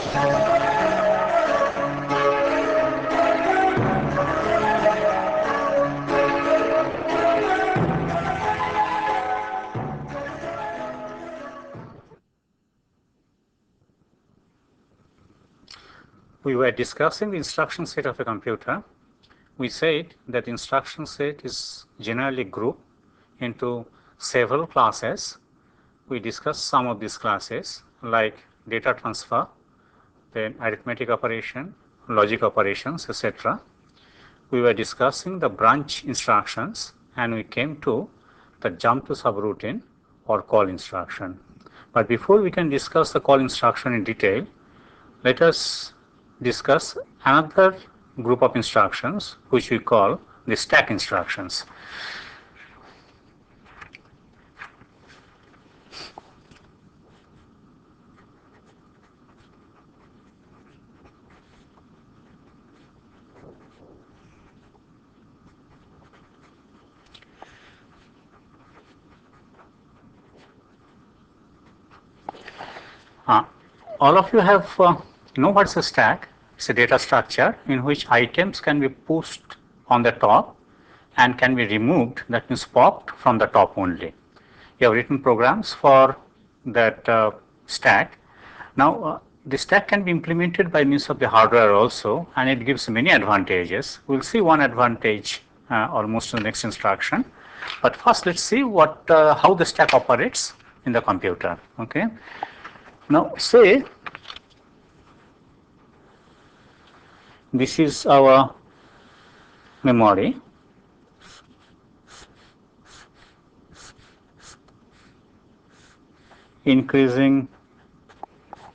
We were discussing the instruction set of a computer. We said that the instruction set is generally grouped into several classes. We discussed some of these classes like data transfer, then arithmetic operation, logic operations, etc. We were discussing the branch instructions and we came to the jump to subroutine or call instruction. But before we can discuss the call instruction in detail, let us discuss another group of instructions which we call the stack instructions. All of you have know what's a stack. It's a data structure in which items can be pushed on the top and can be removed, that means popped from the top only. You have written programs for that stack. Now the stack can be implemented by means of the hardware also, and it gives many advantages. We'll see one advantage almost in the next instruction. But first let's see what how the stack operates in the computer. Okay. Now say this is our memory. Increasing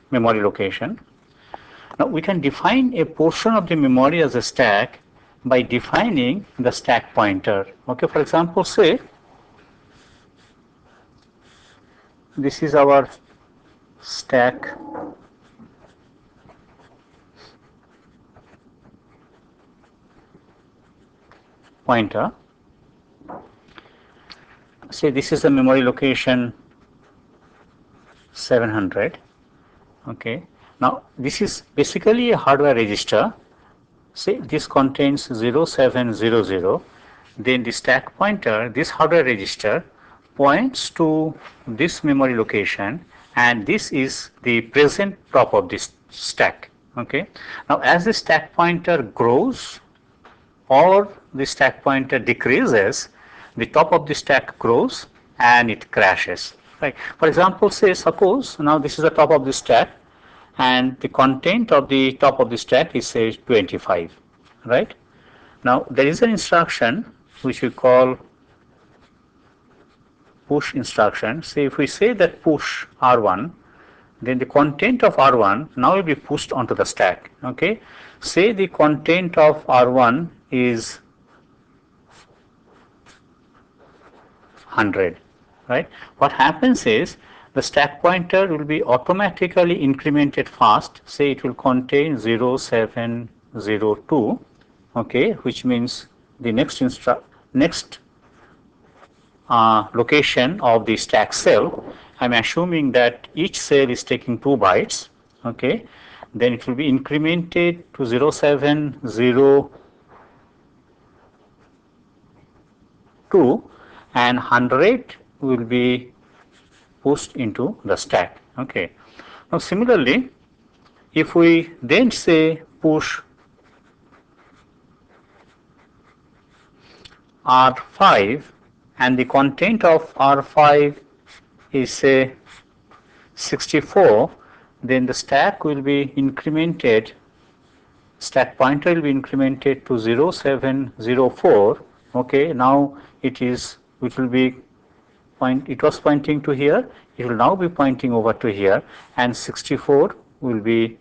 memory location. Now we can define a portion of the memory as a stack by defining the stack pointer. Okay, for example, say this is our stack pointer. Say this is the memory location 700. Okay. Now this is basically a hardware register. Say this contains 0700. Then the stack pointer, this hardware register, points to this memory location, and this is the present top of this stack. Okay. Now as the stack pointer grows or the stack pointer decreases, the top of the stack grows and it crashes. Right. For example, say suppose now this is the top of the stack and the content of the top of the stack is say 25. Right. Now there is an instruction which we call push instruction. Say if we say that push R1, then the content of R1 now will be pushed onto the stack. Okay. Say the content of R1 is 100. Right. What happens is the stack pointer will be automatically incremented fast. Say it will contain 0702. Okay, which means the next location of the stack cell. I'm assuming that each cell is taking 2 bytes. Okay, then it will be incremented to 0702 and 100 will be pushed into the stack. Okay. Now similarly, if we then say push R5 and the content of R5 is say 64, then the stack will be incremented, stack pointer will be incremented to 0704. Okay, now it will be it was pointing to here, it will now be pointing over to here, and 64 will be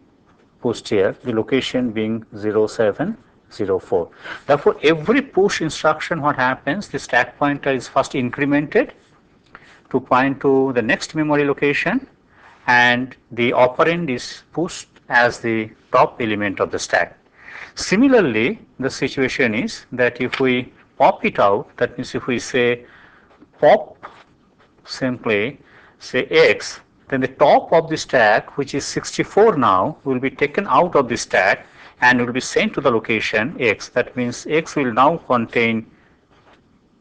pushed here, the location being 0704. Therefore, every push instruction, what happens, the stack pointer is first incremented to point to the next memory location, and the operand is pushed as the top element of the stack. Similarly, the situation is that if we pop it out, that means if we say pop simply say X, then the top of the stack, which is 64 now, will be taken out of the stack and will be sent to the location X. That means X will now contain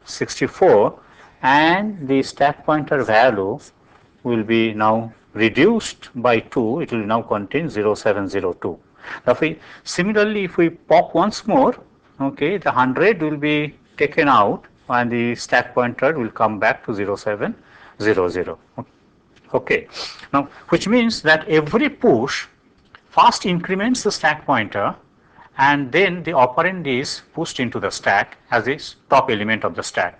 64 and the stack pointer value will be now reduced by 2. It will now contain 0702. Similarly, if we pop once more, okay, the 100 will be taken out and the stack pointer will come back to 0700. Okay, now which means that every push first increments the stack pointer and then the operand is pushed into the stack as the top element of the stack,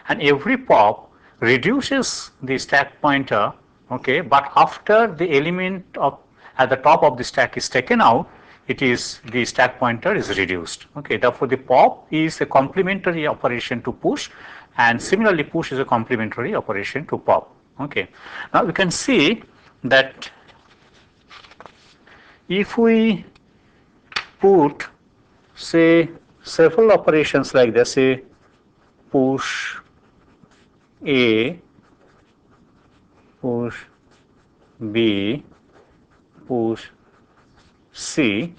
and every pop reduces the stack pointer, okay, but after the element of at the top of the stack is taken out, it is the stack pointer is reduced. Okay, therefore the pop is a complementary operation to push, and similarly push is a complementary operation to pop. Okay, now we can see that if we put, say, several operations like this, say push A, push B, push C,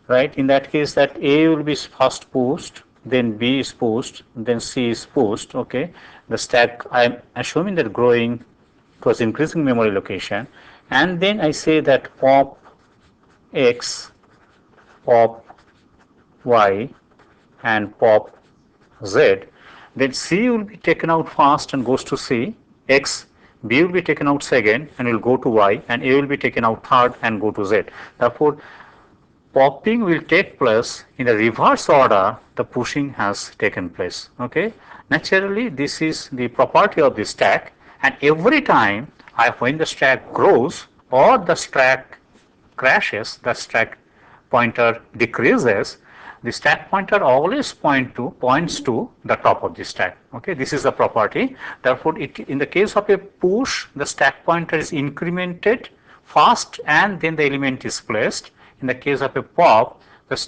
right? In that case, that A will be first pushed, then B is pushed, then C is pushed. Okay, the stack I am assuming that growing towards increasing memory location, and then I say that pop X, pop Y, and pop Z. Then C will be taken out first and goes to C. X, B will be taken out second and will go to Y, and A will be taken out third and go to Z. Therefore, popping will take place in the reverse order the pushing has taken place. Okay, naturally this is the property of the stack, and every time when the stack grows or the stack crashes, the stack pointer decreases, the stack pointer always points to the top of the stack. Okay, this is the property. Therefore, in the case of a push, the stack pointer is incremented first and then the element is placed. In the case of a pop, the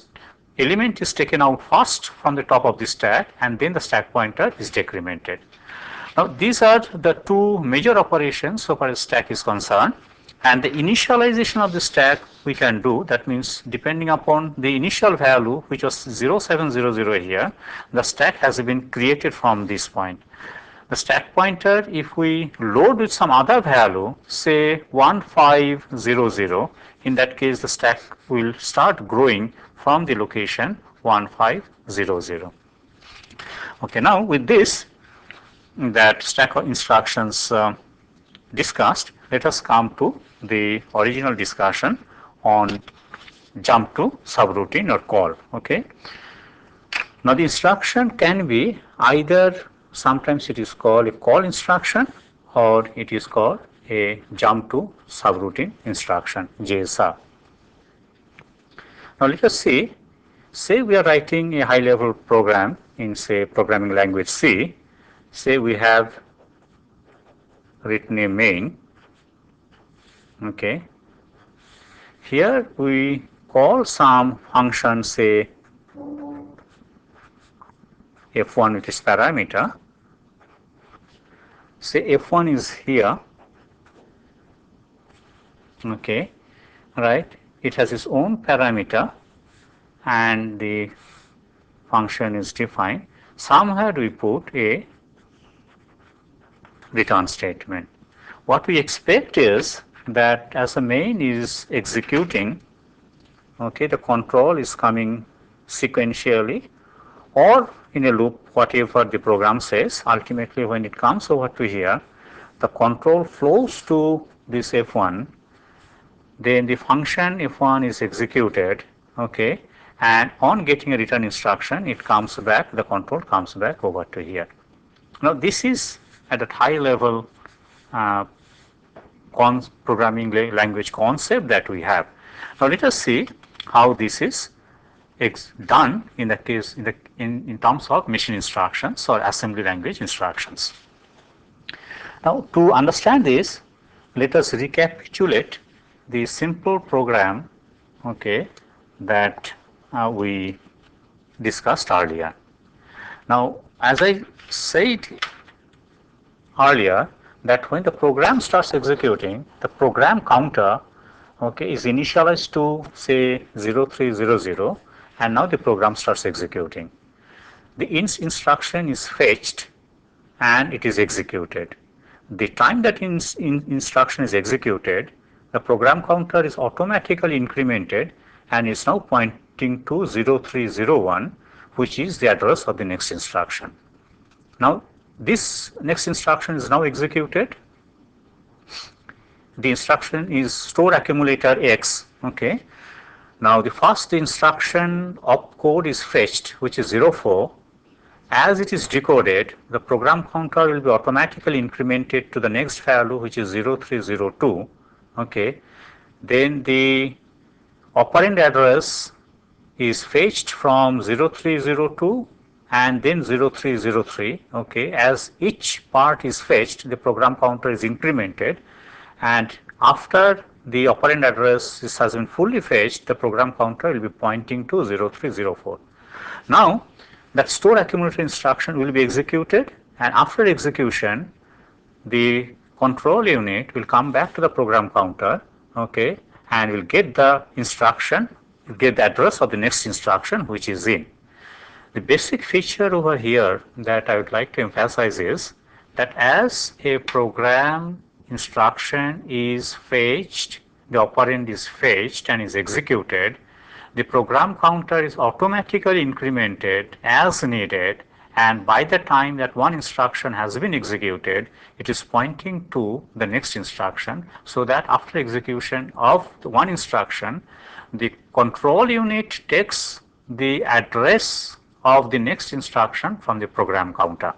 element is taken out first from the top of the stack and then the stack pointer is decremented. Now, these are the two major operations so far as stack is concerned, and the initialization of the stack we can do. That means depending upon the initial value, which was 0700 here, the stack has been created from this point. The stack pointer, if we load with some other value, say 1500, in that case the stack will start growing from the location 1500. Okay, now with this, that stack instructions discussed, let us come to the original discussion on jump to subroutine or call. Okay, now the instruction can be either, sometimes it is called a call instruction or it is called a jump to subroutine instruction, JSR. Now let us see, say we are writing a high level program in, say, programming language C. Say we have written a main. Okay, here we call some function, say f1 with its parameter. Say f1 is here. Okay, right, it has its own parameter and the function is defined. Somewhere we put a return statement. What we expect is that as the main is executing, okay, the control is coming sequentially or in a loop, whatever the program says. Ultimately, when it comes over to here, the control flows to this f1, then the function f1 is executed, okay, and on getting a return instruction, it comes back, the control comes back over to here. Now this is at a high level programming language concept that we have. Now let us see how this is done in the case in terms of machine instructions or assembly language instructions. Now to understand this, let us recapitulate the simple program, okay, that we discussed earlier. Now, as I said earlier, that when the program starts executing, the program counter, okay, is initialized to say 0300, and now the program starts executing. The int instruction is fetched and it is executed. The time that instruction is executed, the program counter is automatically incremented and is now pointing to 0301, which is the address of the next instruction. Now this next instruction is now executed. The instruction is store accumulator X. Okay. Now the first instruction opcode is fetched, which is 04. As it is decoded, the program counter will be automatically incremented to the next value, which is 0302. Okay. Then the operand address is fetched from 0302 and then 0303. Okay. As each part is fetched, the program counter is incremented, and after the operand address has been fully fetched, the program counter will be pointing to 0304. Now that store accumulator instruction will be executed, and after execution the control unit will come back to the program counter, okay, and will get the instruction, get the address of the next instruction, which is in. The basic feature over here that I would like to emphasize is that as a program instruction is fetched, the operand is fetched and is executed, the program counter is automatically incremented as needed, and by the time that one instruction has been executed, it is pointing to the next instruction, so that after execution of the one instruction, the control unit takes the address of the next instruction from the program counter.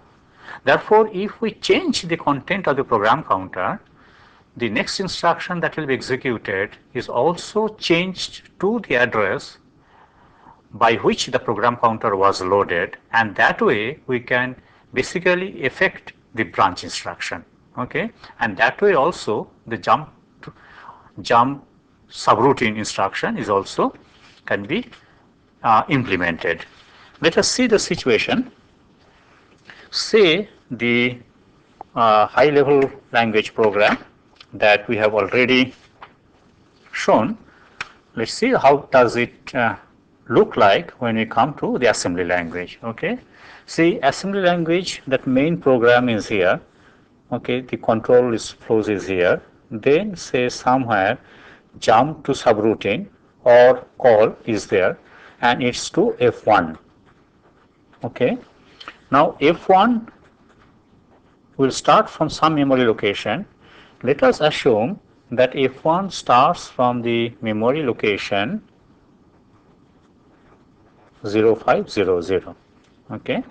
Therefore, if we change the content of the program counter, the next instruction that will be executed is also changed to the address by which the program counter was loaded, and that way we can basically effect the branch instruction. Okay, and that way also the jump subroutine instruction is also can be implemented. Let us see the situation. Say the high level language program that we have already shown. Let's see how does it look like when we come to the assembly language. Okay, see, assembly language, that main program is here. Okay, the control flows is here. Then say somewhere jump to subroutine or call is there, and it's to F1. Okay, now F1 will start from some memory location. Let us assume that F1 starts from the memory location 0500. Okay.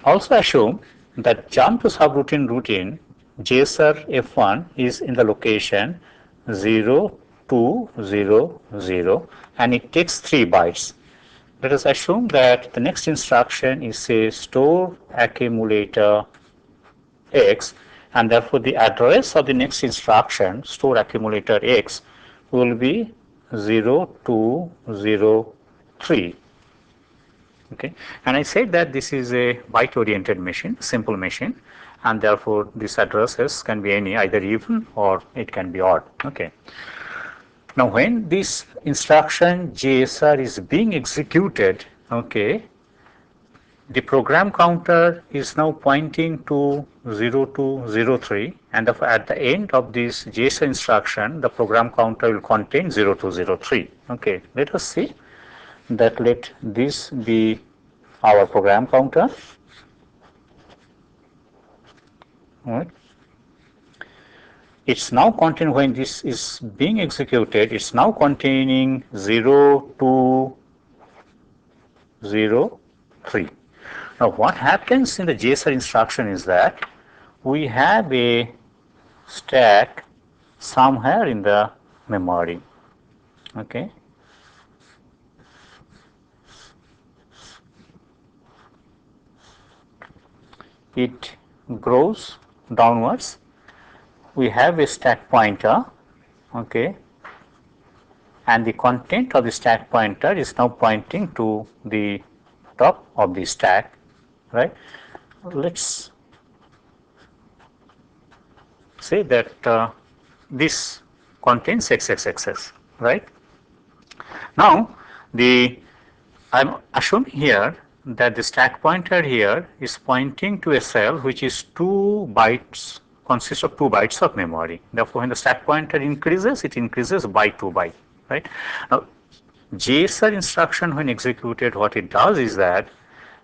Also assume that jump to subroutine routine JSR F1 is in the location 0200, and it takes 3 bytes. Let us assume that the next instruction is say store accumulator X, and therefore the address of the next instruction store accumulator X will be 0203. Okay, and I said that this is a byte oriented machine, simple machine, and therefore these addresses can be any, either even or it can be odd. Okay. Now when this instruction JSR is being executed, okay, the program counter is now pointing to 0203, and at the end of this JSR instruction, the program counter will contain 0203. Okay, let us see that. Let this be our program counter. All right. It's now containing, when this is being executed, it's now containing 0203. Now what happens in the JSR instruction is that we have a stack somewhere in the memory. Okay. It grows downwards. We have a stack pointer, okay, and the content of the stack pointer is now pointing to the top of the stack, right? Let's say that this contains XXXS, right? Now, I'm assuming here that the stack pointer here is pointing to a cell which is 2 bytes, consists of 2 bytes of memory. Therefore, when the stack pointer increases, it increases by 2 bytes, right? Now, JSR instruction when executed, what it does is that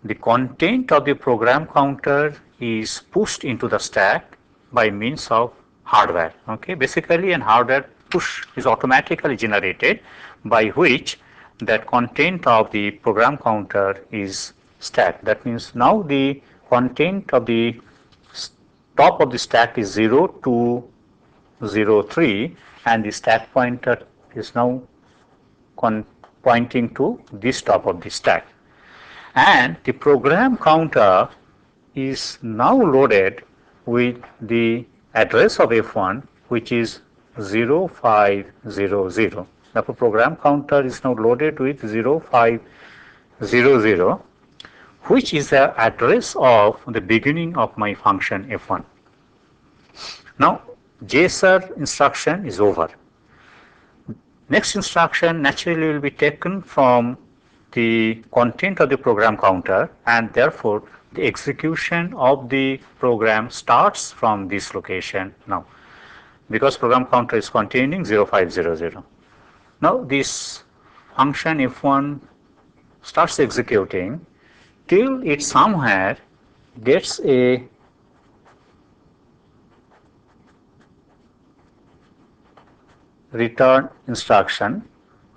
the content of the program counter is pushed into the stack by means of hardware. Okay, basically an hardware push is automatically generated by which that content of the program counter is stacked. That means now the content of the top of the stack is 0 to 03 and the stack pointer is now pointing to this top of the stack. And the program counter is now loaded with the address of F1 which is 0500. The program counter is now loaded with 0500 which is the address of the beginning of my function F1. Now JSR instruction is over. Next instruction naturally will be taken from the content of the program counter and therefore the execution of the program starts from this location now because program counter is containing 0500. Now this function F1 starts executing till it somewhere gets a return instruction.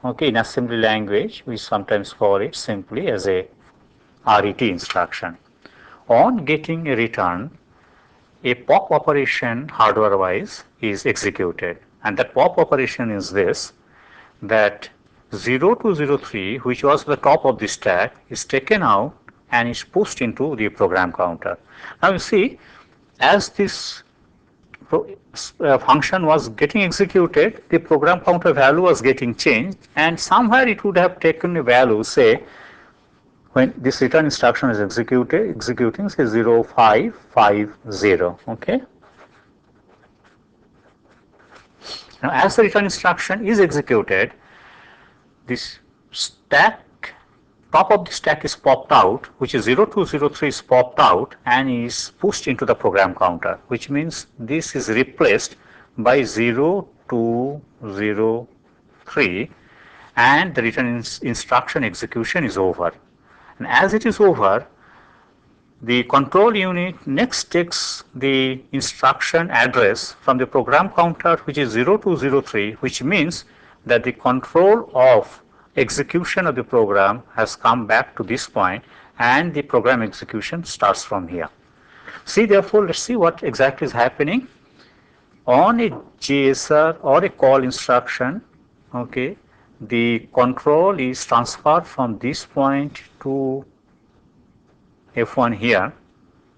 Okay, in assembly language we sometimes call it simply as a RET instruction. On getting a return, a pop operation hardware wise is executed and that pop operation is this, that 0 to 03 which was the top of the stack is taken out and is pushed into the program counter. Now you see as this function was getting executed, the program counter value was getting changed and somewhere it would have taken a value, say when this return instruction is executing say 0550. Okay. Now as the return instruction is executed, this stack, top of the stack is popped out, which is 0203 is popped out and is pushed into the program counter, which means this is replaced by 0203 and the return instruction execution is over. And as it is over, the control unit next takes the instruction address from the program counter which is 0203, which means that the control of execution of the program has come back to this point and the program execution starts from here. See therefore, let's see what exactly is happening. On a JSR or a call instruction, okay, the control is transferred from this point to F1 here,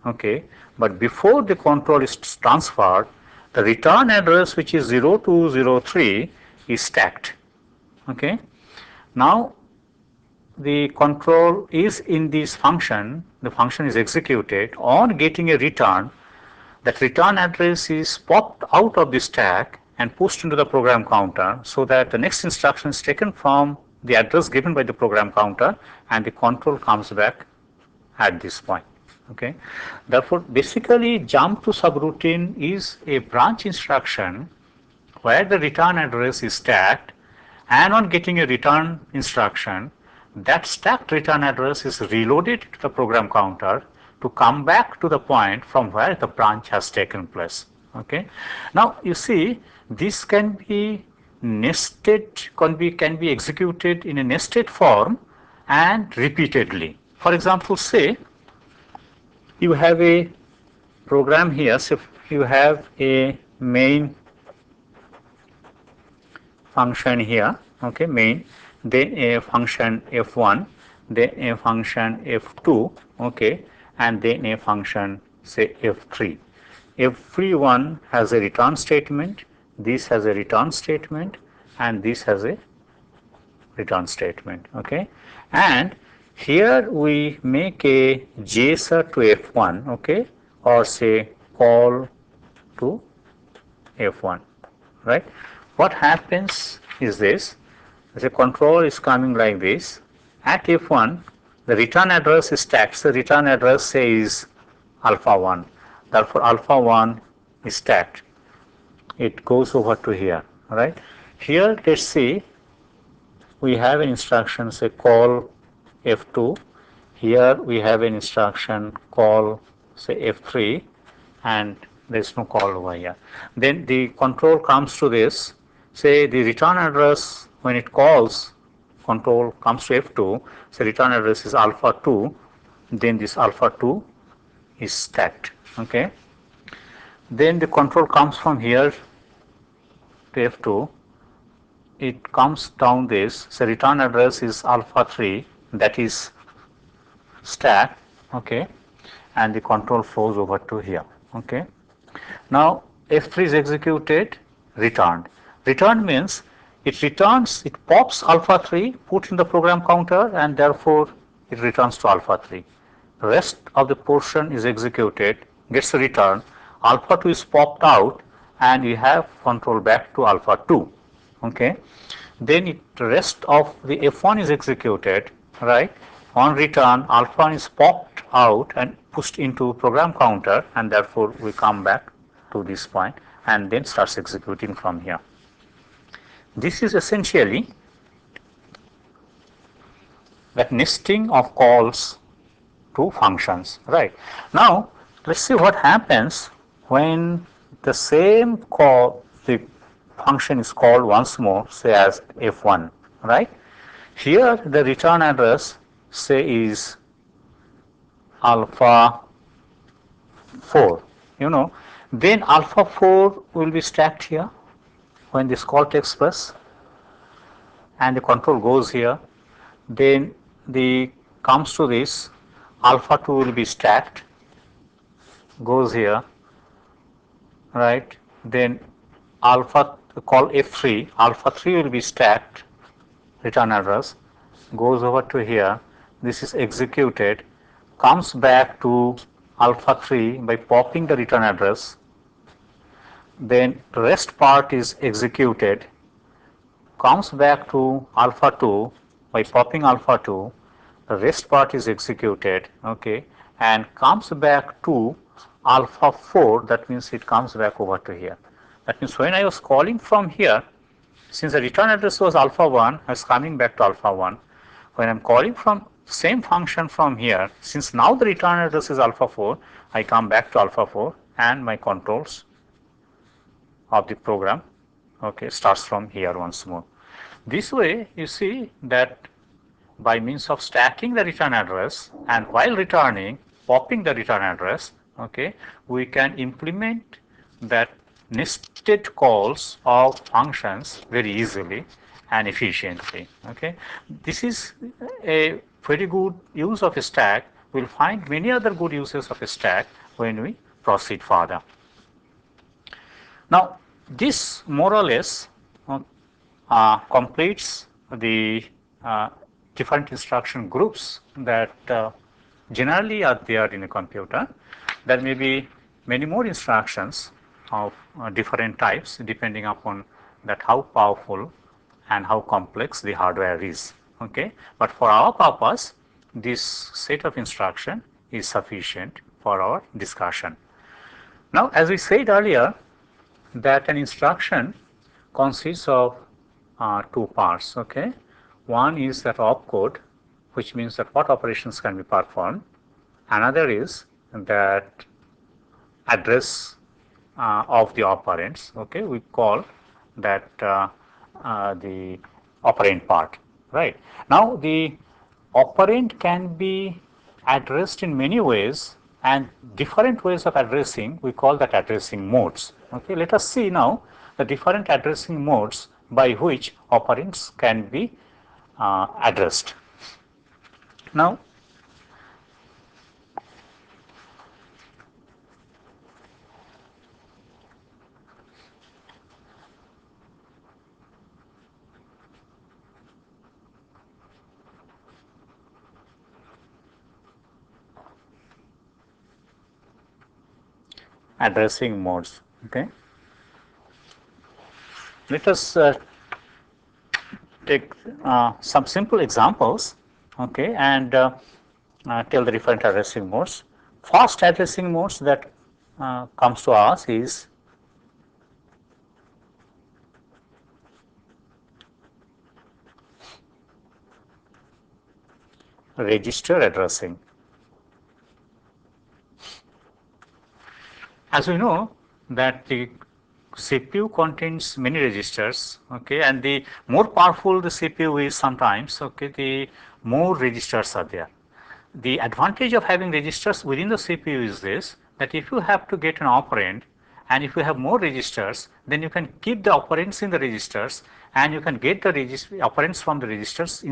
okay, but before the control is transferred, the return address which is 0203 is stacked, okay. Now the control is in this function, the function is executed. On getting a return, that return address is popped out of the stack and pushed into the program counter so that the next instruction is taken from the address given by the program counter and the control comes back at this point. Okay. Therefore, basically jump to subroutine is a branch instruction where the return address is stacked and on getting a return instruction, that stacked return address is reloaded to the program counter to come back to the point from where the branch has taken place. Okay. Now you see this can be nested, can be executed in a nested form and repeatedly. For example, say you have a program here, so you have a main function here, okay, main, then a function F1, then a function F2, okay, and then a function say F3. Every1 has a return statement, this has a return statement, and this has a return statement, okay. And here we make a JSR to F1, okay, or say call to F1, right? What happens is this, the control is coming like this. At F1, the return address is stacked. So return address say is alpha 1. Therefore, alpha 1 is stacked. It goes over to here, right? Here, let's see, we have an instruction say call F2. Here we have an instruction call say F3, and there is no call over here. Then the control comes to this, say the return address when it calls, control comes to F2, so return address is alpha 2, then this alpha 2 is stacked. Okay. Then the control comes from here to F2, it comes down this, so return address is alpha 3, that is stack, okay, and the control flows over to here. Okay. Now F3 is executed, returned. Returned means it returns, it pops alpha 3, put in the program counter, and therefore it returns to alpha 3. The rest of the portion is executed, gets a return, alpha 2 is popped out, and we have control back to alpha 2. Okay. Then the rest of the F1 is executed, right? On return, alpha 1 is popped out and pushed into program counter, and therefore we come back to this point and then starts executing from here. This is essentially that nesting of calls to functions, right? Now let's see what happens when the same call, the function is called once more, say as F1, right? Here the return address say is alpha 4, then alpha 4 will be stacked here when this call takes place, and the control goes here. Then the comes to this, alpha 2 will be stacked, goes here, right? Then alpha call F3, alpha 3 will be stacked, return address, goes over to here, this is executed, comes back to alpha 3 by popping the return address, then the rest part is executed, comes back to alpha 2 by popping alpha 2, the rest part is executed, okay, and comes back to alpha 4, that means it comes back over to here. That means when I was calling from here, since the return address was alpha 1, I was coming back to alpha 1. When I am calling from same function from here, since now the return address is alpha 4, I come back to alpha 4 and my controls of the program, okay, starts from here once more. This way you see that by means of stacking the return address and while returning, popping the return address, okay, we can implement that nested calls of functions very easily and efficiently. Okay, this is a very good use of a stack. We'll find many other good uses of a stack when we proceed further. Now, this more or less completes the different instruction groups that generally are there in a computer. There may be many more instructions of different types depending upon that how powerful and how complex the hardware is. Okay, but for our purpose, this set of instruction is sufficient for our discussion. Now, as we said earlier, that an instruction consists of two parts. Okay, one is that opcode, which means that what operations can be performed. Another is that address of the operands. Okay, we call that the operand part. Right. Now the operand can be addressed in many ways, and different ways of addressing we call that addressing modes. Okay, let us see now the different addressing modes by which operands can be addressed. Now, addressing modes. Okay. let us take some simple examples, okay, and tell the different addressing modes. First addressing modes that comes to us is register addressing. As we know that the CPU contains many registers, okay, and the more powerful the CPU is sometimes, okay, the more registers are there. The advantage of having registers within the CPU is this, that if you have to get an operand and if you have more registers, then you can keep the operands in the registers and you can get the operands from the registers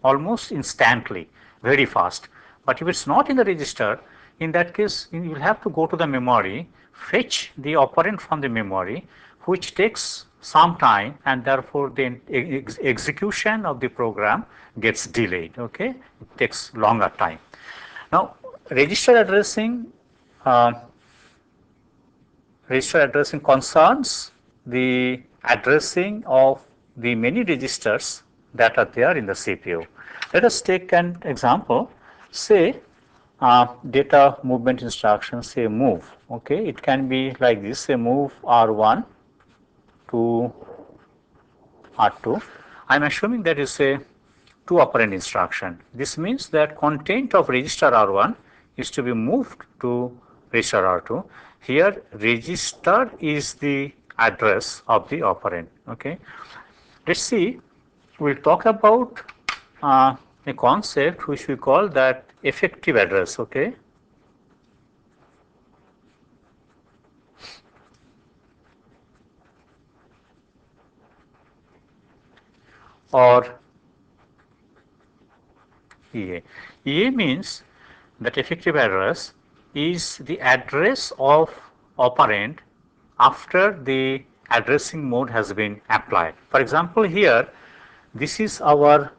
almost instantly, very fast. But if it's not in the register, in that case you will have to go to the memory, fetch the operand from the memory, which takes some time, and therefore the execution of the program gets delayed, okay, it takes longer time. Now register addressing concerns the addressing of the many registers that are there in the CPU. Let us take an example, say data movement instruction, say move, okay, it can be like this, say move R1 to R2. I am assuming that is a 2 operand instruction. This means that content of register R1 is to be moved to register R2. Here register is the address of the operand, okay. Let's see, we'll talk about a concept which we call that effective address, okay. Or EA. EA means that effective address is the address of operand after the addressing mode has been applied. For example, here this is our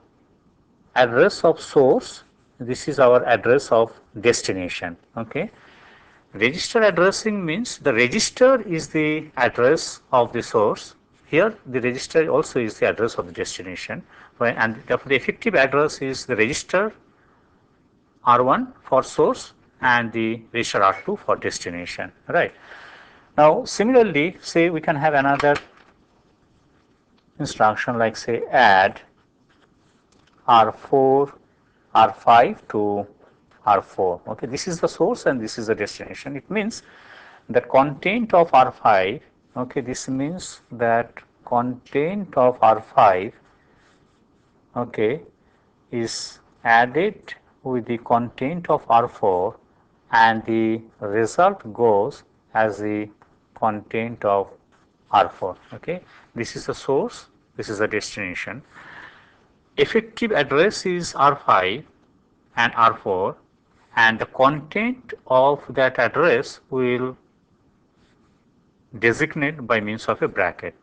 address of source, this is our address of destination, okay. Register addressing means the register is the address of the source. Here the register also is the address of the destination, and therefore the effective address is the register R1 for source and the register R2 for destination, right. Now similarly, say we can have another instruction like say add R4, R5 to R4, okay. This is the source and this is the destination. It means the content of R5, okay, this means that content of R5, okay, is added with the content of R4 and the result goes as the content of R4, okay. This is the source, this is the destination. Effective address is R5 and R4, and the content of that address will designate by means of a bracket,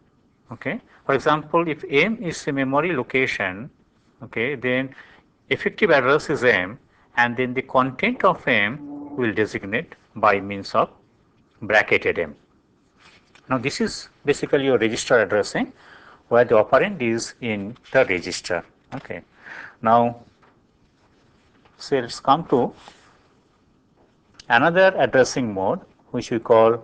okay. For example, if M is a memory location, okay, then effective address is M, and then the content of M will designate by means of bracketed M. Now this is basically your register addressing, where the operand is in the register, okay. Now so let's come to another addressing mode which we call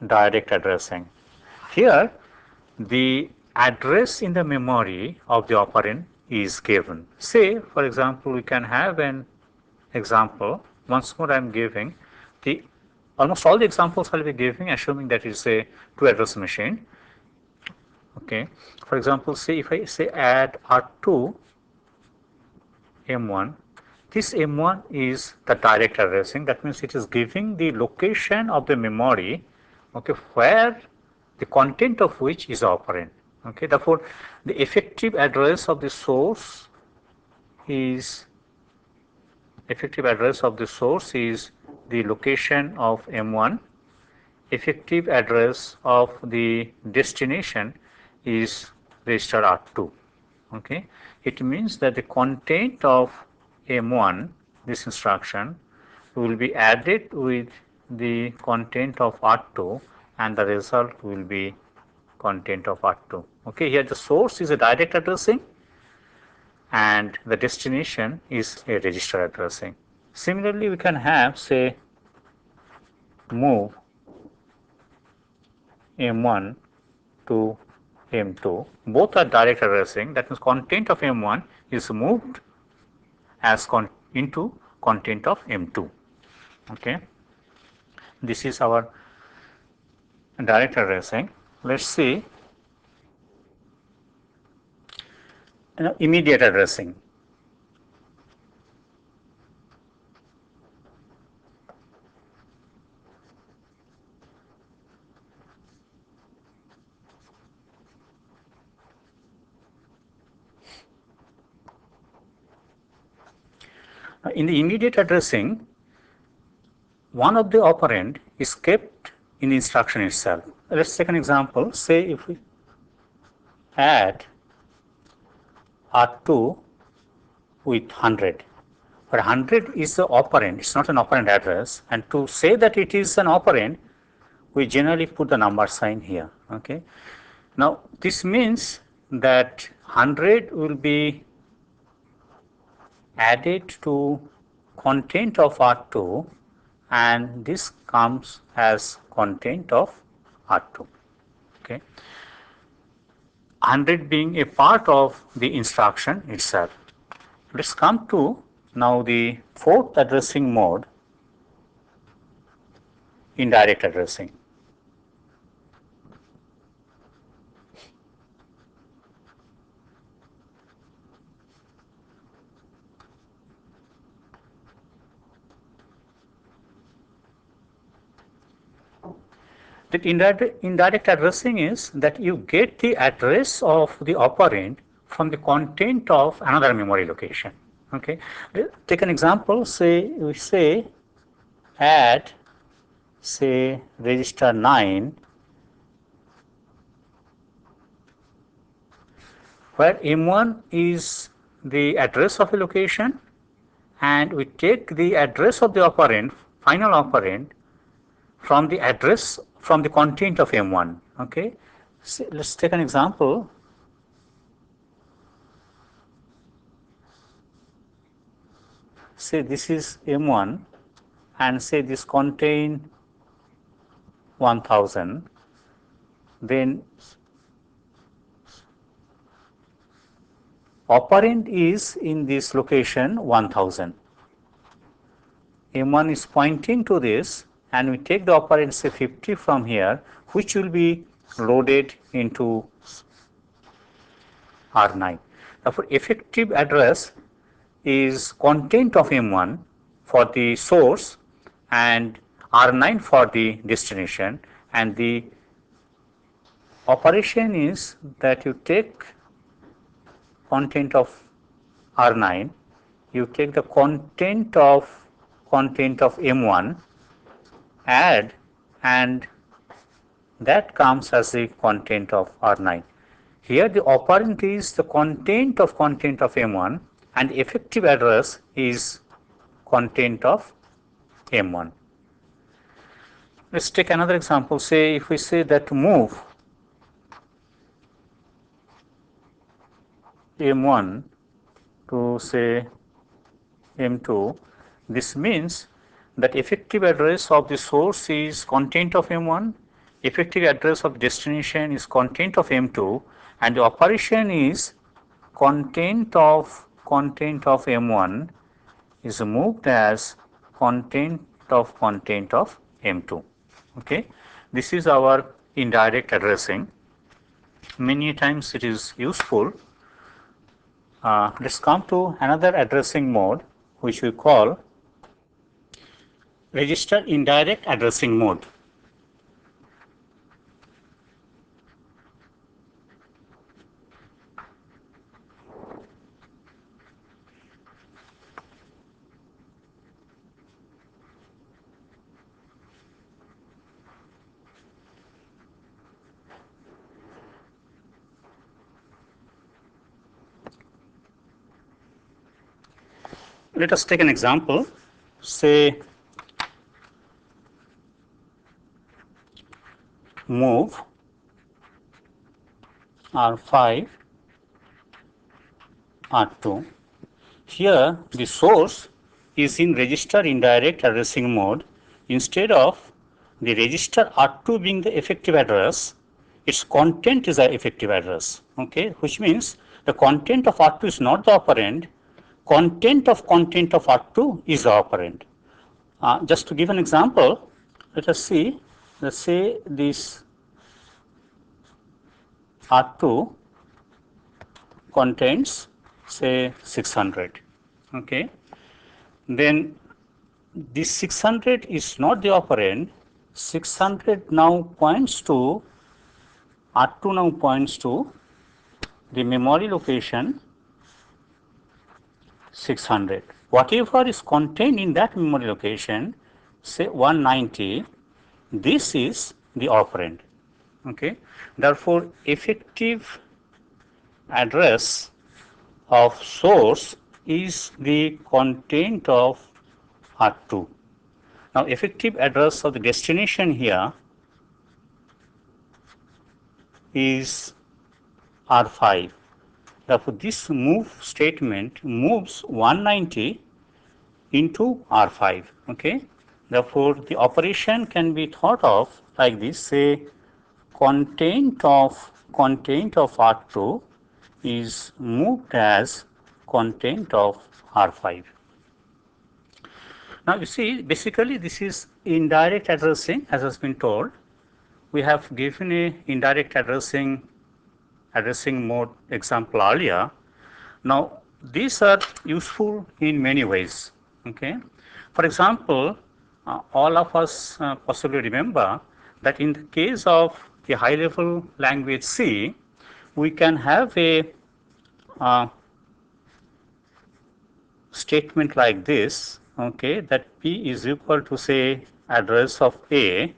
direct addressing. Here the address in the memory of the operand is given. Say for example, we can have an example. Once more I am giving the almost all the examples I will be giving assuming that it is a 2 address machine, okay. For example, say if I say add R2 M1, this M1 is the direct addressing, that means it is giving the location of the memory, okay, where the content of which is operand, okay. Therefore the effective address of the source is the location of M1. Effective address of the destination is register R2, Okay, it means that the content of M1, this instruction, will be added with the content of R2 and the result will be content of R2. Okay, here the source is a direct addressing and the destination is a register addressing. Similarly, we can have, say, move M1 to M2. Both are direct addressing. That means content of M1 is moved as into content of M2. Okay, this is our direct addressing. Let's see immediate addressing. In the immediate addressing, one of the operand is kept in the instruction itself. Let's take an example. Say if we add R2 with 100, where 100 is the operand, it's not an operand address, and to say that it is an operand, we generally put the number sign here. Okay. Now this means that 100 will be added to content of R2 and this comes as content of R2. Okay. 100 being a part of the instruction itself. Let's come to now the fourth addressing mode, indirect addressing. The indirect addressing is that you get the address of the operand from the content of another memory location. Okay, take an example. Say we say add, say, register 9, where M1 is the address of a location, and we take the address of the operand, final operand, from the address from the content of M1. Okay, so let's take an example. Say this is M1 and say this contain 1000, then operand is in this location 1000. M1 is pointing to this and we take the operand say 50 from here, which will be loaded into R9. Therefore, effective address is content of M1 for the source and R9 for the destination, and the operation is that you take content of R9, you take the content of M1, add, and that comes as the content of R9. Here the operand is the content of M1 and effective address is content of M1. Let's take another example. Say if we say that move M1 to say M2, this means that effective address of the source is content of M1, effective address of destination is content of M2, and the operation is content of M1 is moved as content of M2. Okay, this is our indirect addressing. Many times it is useful. Let's come to another addressing mode, which we call register indirect addressing mode. let us take an example. Say move R5 R2. Here the source is in register indirect addressing mode. Instead of the register R2 being the effective address, its content is the effective address, okay, which means the content of R2 is not the operand, content of R2 is the operand. Just to give an example, let us see, let's say this R2 contains say 600, okay. Then this 600 is not the operand, 600 now points to, R2 now points to the memory location 600. Whatever is contained in that memory location, say 190, this is the operand, okay. Therefore, effective address of source is the content of R2. Now, effective address of the destination here is R5. Therefore, this move statement moves 190 into R5, okay. Therefore, the operation can be thought of like this, say content of R2 is moved as content of R5. Now, you see, basically this is indirect addressing, as has been told. We have given a indirect addressing mode example earlier. Now, these are useful in many ways, okay. For example, all of us possibly remember that in the case of the high level language C, we can have a statement like this, okay, that P is equal to say address of A,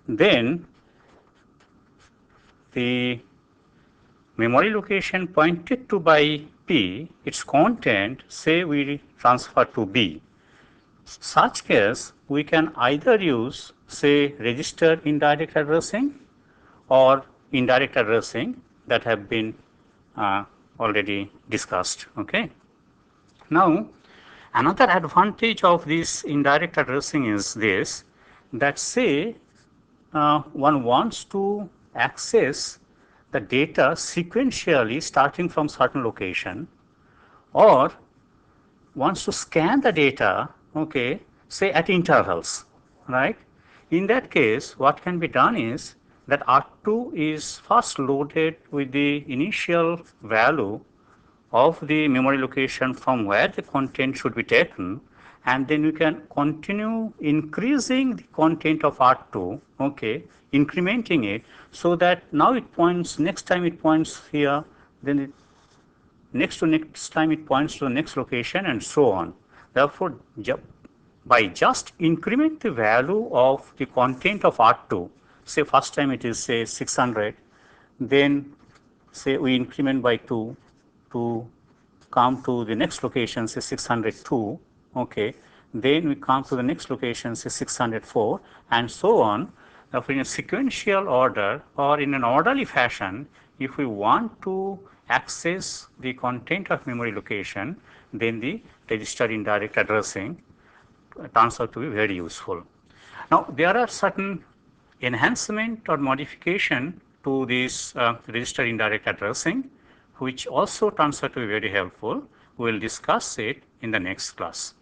then the memory location pointed to by P, its content, say we transfer to B. Such case, we can either use say register indirect addressing or indirect addressing that have been already discussed, okay. Now, another advantage of this indirect addressing is this, that say one wants to access the data sequentially starting from certain location, or wants to scan the data, okay, say at intervals, right. In that case, what can be done is that R2 is first loaded with the initial value of the memory location from where the content should be taken, and then you can continue increasing the content of R2, okay, incrementing it, so that now it points, next time it points here, then it next time it points to the next location, and so on. Therefore, by just increment the value of the content of R2, say first time it is say 600, then say we increment by 2 to come to the next location, say 602, okay, then we come to the next location, say 604, and so on. Therefore, in a sequential order or in an orderly fashion, if we want to access the content of memory location, then the register indirect addressing turns out to be very useful. Now, there are certain enhancement or modification to this register indirect addressing, which also turns out to be very helpful. We will discuss it in the next class.